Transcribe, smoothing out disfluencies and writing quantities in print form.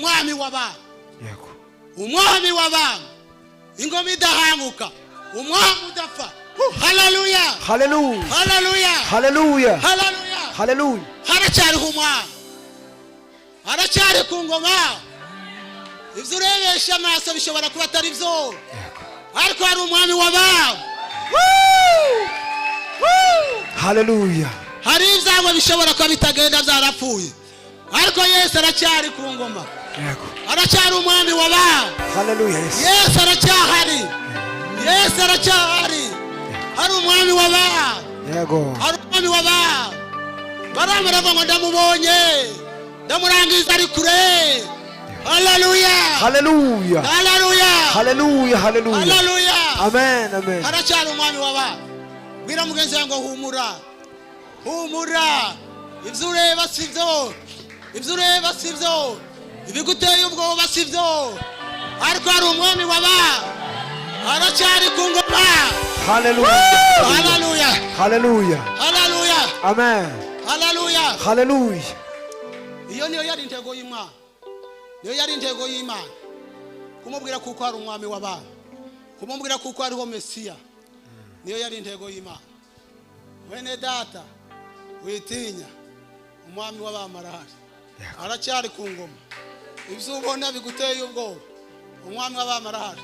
umwami w'abami. Yego. Umwami w'abami. Ingoma idahanguka. Umwami udapfa. Hallelujah. Hallelujah. Hallelujah. Hallelujah. Hallelujah. Hallelujah. Haracyariho umwami. Haracyari ku ngoma. Ibyo urebesha amaso bishobora kuba atari byo. Ariko hari umwami w'abami. Hallelujah. Hari ibyago bishobora kuba bitagenda byarapfuye. Ariko Yesu aracyari ku ngoma. Yego. Aracyari umwami w'abami. Hallelujah. Yesu aracyahari. Yesu aracyahari. Hari umwami w'abami. Yego. Hari umwami w'abami. Baramara ngo ndamubonye. Ndamurangiza ari kure. Hallelujah. Hallelujah. Hallelujah. Hallelujah. Hallelujah. Hallelujah. Amen. Amen. Aracyari umwami w'abami. Bwira mugenzi wanjye ngo humura. Humura. Ibyo ureba sibyo. Ibyo ureba sibyo. Ibiguteye ubwoba sibyo. Ariko hari umwami w'abami. Aracyari ku ngoma. Hallelujah. Hallelujah. Hallelujah. Hallelujah. Amen. Hallelujah. Hallelujah. Iyo niyo yari intego y'Imana. Niyo yari intego y'Imana. Kumubwira kuko hari umwami w'abami. Kumubwira kuko hariho Mesiya. Niyo yari intego y'Imana. Wene data witinya umwami w'abami arahari. Aracyari ku ngoma. Ibyo ubona biguteye ubwoba umwami w'abami arahari.